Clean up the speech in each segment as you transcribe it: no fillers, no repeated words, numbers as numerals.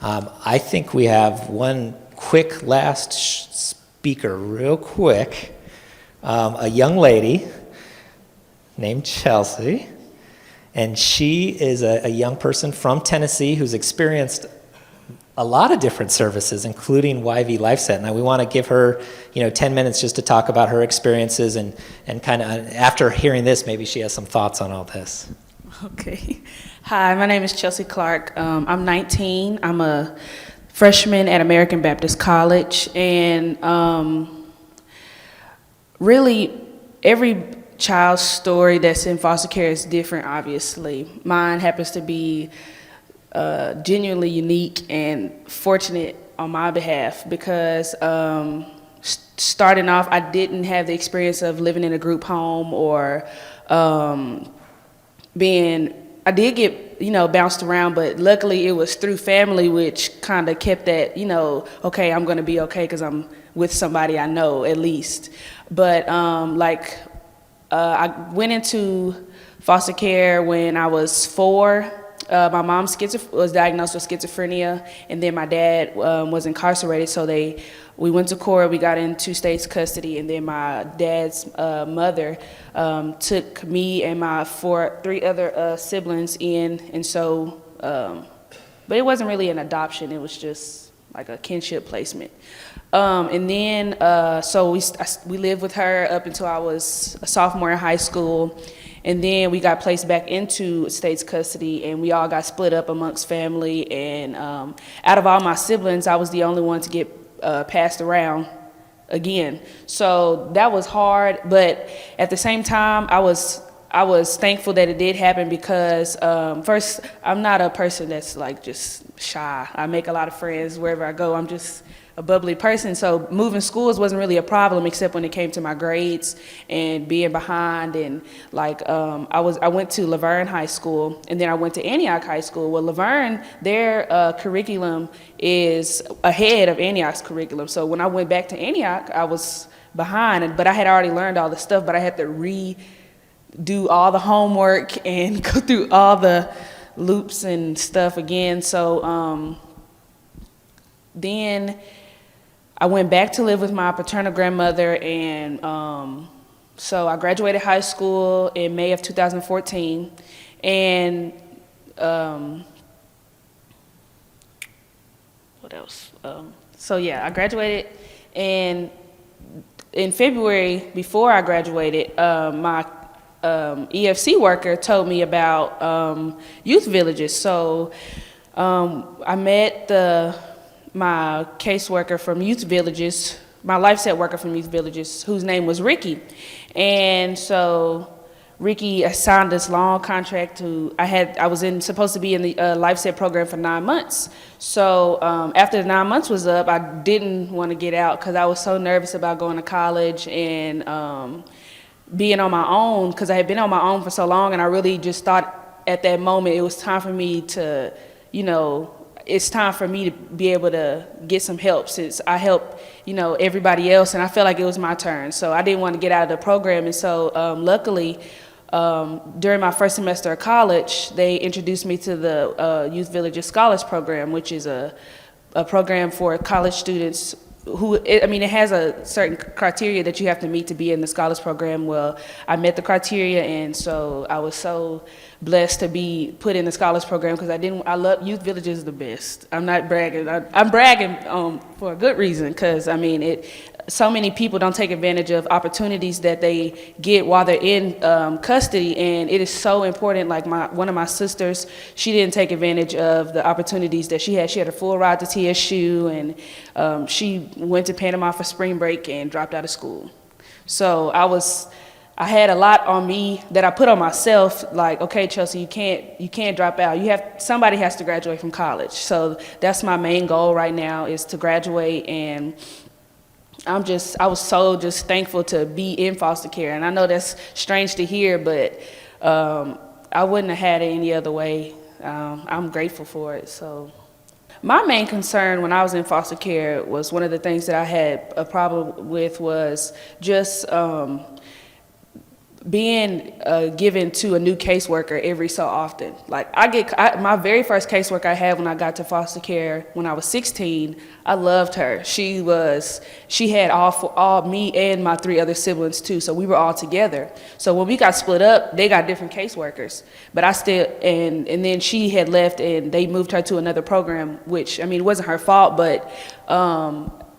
I think we have one quick last speaker, real quick. A young lady named Chelsea, and she is a young person from Tennessee who's experienced a lot of different services, including YV LifeSet. Now we want to give her, 10 minutes just to talk about her experiences, and kind of after hearing this, maybe she has some thoughts on all this. Okay. Hi, my name is Chelsea Clark. I'm 19. I'm a freshman at American Baptist College, and really every child's story that's in foster care is different, obviously. Mine happens to be genuinely unique and fortunate on my behalf because starting off, I didn't have the experience of living in a group home or I did get, bounced around, but luckily it was through family, which kind of kept that, okay, I'm going to be okay because I'm with somebody I know at least. But I went into foster care when I was 4. My mom was diagnosed with schizophrenia, and then my dad was incarcerated, so we went to court, we got into state's custody, and then my dad's mother took me and my 3 other siblings in, and so, but it wasn't really an adoption, it was just like a kinship placement. And then, so we lived with her up until I was a sophomore in high school. And then we got placed back into state's custody, and we all got split up amongst family. And out of all my siblings, I was the only one to get passed around again. So that was hard, but at the same time, I was thankful that it did happen because first, I'm not a person that's like just shy. I make a lot of friends wherever I go. I'm just a bubbly person, so moving schools wasn't really a problem except when it came to my grades and being behind, and I went to Laverne High School, and then I went to Antioch High School. Well, Laverne, their curriculum is ahead of Antioch's curriculum, so when I went back to Antioch, I was behind, but I had already learned all the stuff, but I had to redo all the homework and go through all the loops and stuff again, so then I went back to live with my paternal grandmother, and so I graduated high school in May of 2014, and what else? So yeah, I graduated, and in February, before I graduated, my EFC worker told me about youth villages. So I met my caseworker from Youth Villages, my LifeSet worker from Youth Villages, whose name was Ricky. And so Ricky assigned this long contract I was supposed to be in the LifeSet program for 9 months. So after the 9 months was up, I didn't want to get out because I was so nervous about going to college and being on my own, because I had been on my own for so long, and I really just thought at that moment it was time for me to, it's time for me to be able to get some help, since I helped, everybody else, and I felt like it was my turn. So I didn't want to get out of the program, and so luckily, during my first semester of college, they introduced me to the Youth Villages Scholars Program, which is a program for college students it has a certain criteria that you have to meet to be in the Scholars Program. Well, I met the criteria, and so I was so blessed to be put in the Scholars Program because I love Youth Villages the best. I'm not bragging. I'm bragging for a good reason because, so many people don't take advantage of opportunities that they get while they're in custody, and it is so important. Like one of my sisters, she didn't take advantage of the opportunities that she had. She had a full ride to TSU, and she went to Panama for spring break and dropped out of school. So I had a lot on me that I put on myself, like, okay, Chelsea, you can't drop out. Somebody has to graduate from college. So that's my main goal right now, is to graduate, and I was so just thankful to be in foster care. And I know that's strange to hear, but I wouldn't have had it any other way. I'm grateful for it. So my main concern when I was in foster care was, one of the things that I had a problem with was just being given to a new caseworker every so often. Like my very first caseworker I had when I got to foster care when I was 16, I loved her. She had all me and my 3 other siblings too, so we were all together. So when we got split up, they got different caseworkers, but I still, and then she had left and they moved her to another program, which, I mean, it wasn't her fault, but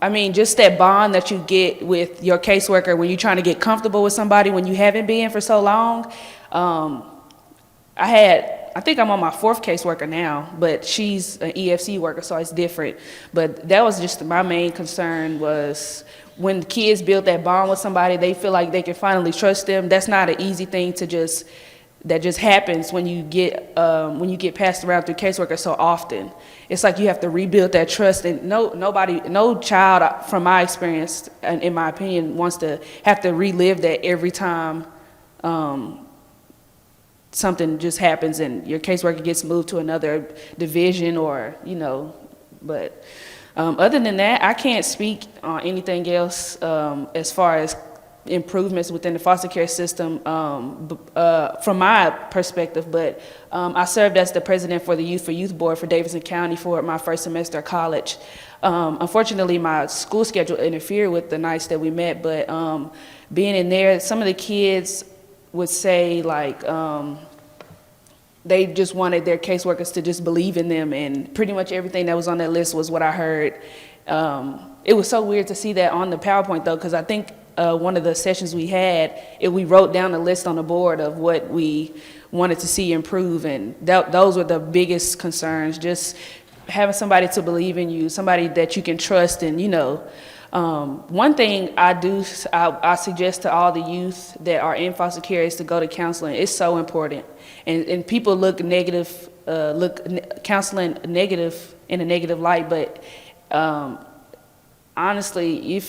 I mean, just that bond that you get with your caseworker when you're trying to get comfortable with somebody when you haven't been for so long. I think I'm on my 4th caseworker now, but she's an EFC worker, so it's different. But that was just my main concern, was when kids build that bond with somebody, they feel like they can finally trust them. That's not an easy thing that just happens when you get passed around through caseworkers so often. It's like you have to rebuild that trust, and no child, from my experience and in my opinion, wants to have to relive that every time something just happens and your caseworker gets moved to another division, or but other than that, I can't speak on anything else as far as improvements within the foster care system from my perspective, but I served as the president for the Youth for Youth Board for Davidson County for my first semester of college. Unfortunately, my school schedule interfered with the nights that we met, but being in there, some of the kids would say like they just wanted their caseworkers to just believe in them, and pretty much everything that was on that list was what I heard. It was so weird to see that on the PowerPoint though, because I think one of the sessions we had, we wrote down a list on the board of what we wanted to see improve, and those were the biggest concerns, just having somebody to believe in you, somebody that you can trust. And one thing I suggest to all the youth that are in foster care is to go to counseling. It's so important, and people look counseling negative in a negative light, but honestly,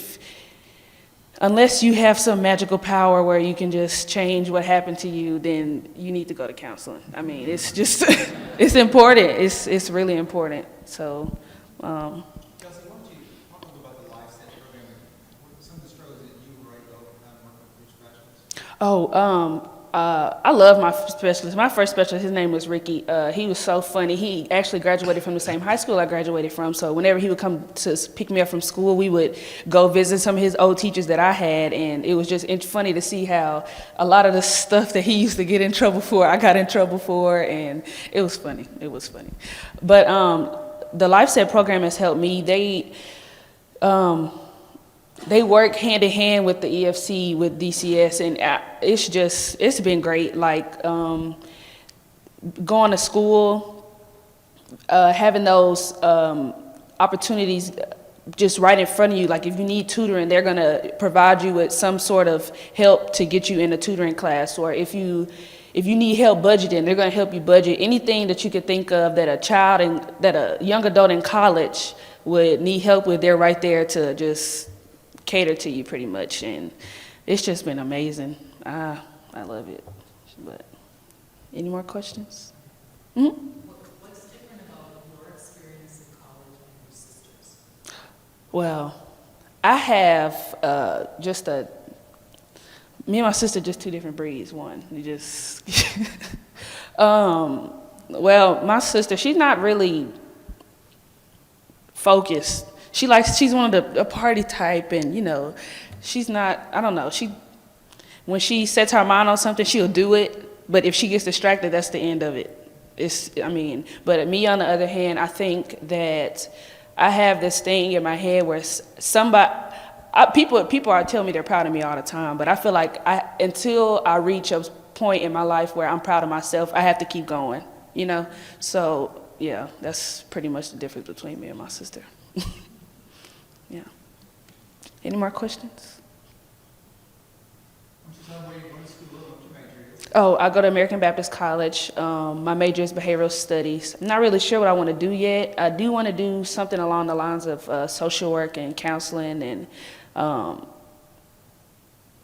unless you have some magical power where you can just change what happened to you, then you need to go to counseling. I mean, it's just, it's important. It's really important. So. Kelsey, why don't you talk a little about the Life Set program? What are some of the struggles that you were working with your specialists? I love my specialist. My first specialist, his name was Ricky. He was so funny. He actually graduated from the same high school I graduated from. So whenever he would come to pick me up from school, we would go visit some of his old teachers that I had. And it was just funny to see how a lot of the stuff that he used to get in trouble for, I got in trouble for. And it was funny. It was funny. But the Life Set program has helped me. They work hand in hand with the EFC, with DCS, and it's been great. Like going to school, having those opportunities just right in front of you. Like if you need tutoring, they're gonna provide you with some sort of help to get you in a tutoring class, or if you need help budgeting, they're gonna help you budget. Anything that you could think of that a young adult in college would need help with, they're right there to just cater to you pretty much, and it's just been amazing. I love it. But any more questions? Mm-hmm. What's different about your experience in college and your sisters? Well, I have me and my sister just 2 different breeds. One, we just well, my sister, she's not really focused. She's one of the party type, and she's not, I don't know, when she sets her mind on something, she'll do it, but if she gets distracted, that's the end of it. But me on the other hand, I think that I have this thing in my head where people are telling me they're proud of me all the time, but I feel like until I reach a point in my life where I'm proud of myself, I have to keep going, So yeah, that's pretty much the difference between me and my sister. Yeah. Any more questions? Oh, I go to American Baptist College. My major is behavioral studies. I'm not really sure what I want to do yet. I do want to do something along the lines of social work and counseling, and I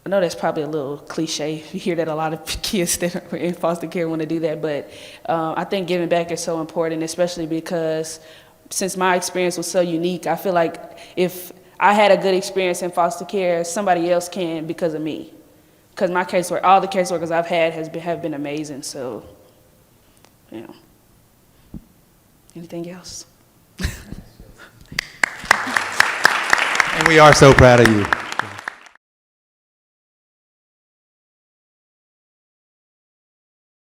know that's probably a little cliche. You hear that a lot of kids that are in foster care want to do that, but I think giving back is so important, especially because since my experience was so unique, I feel like if I had a good experience in foster care, somebody else can because of me. because my casework, all the caseworkers I've had have been amazing. So, you know. Anything else? And we are so proud of you.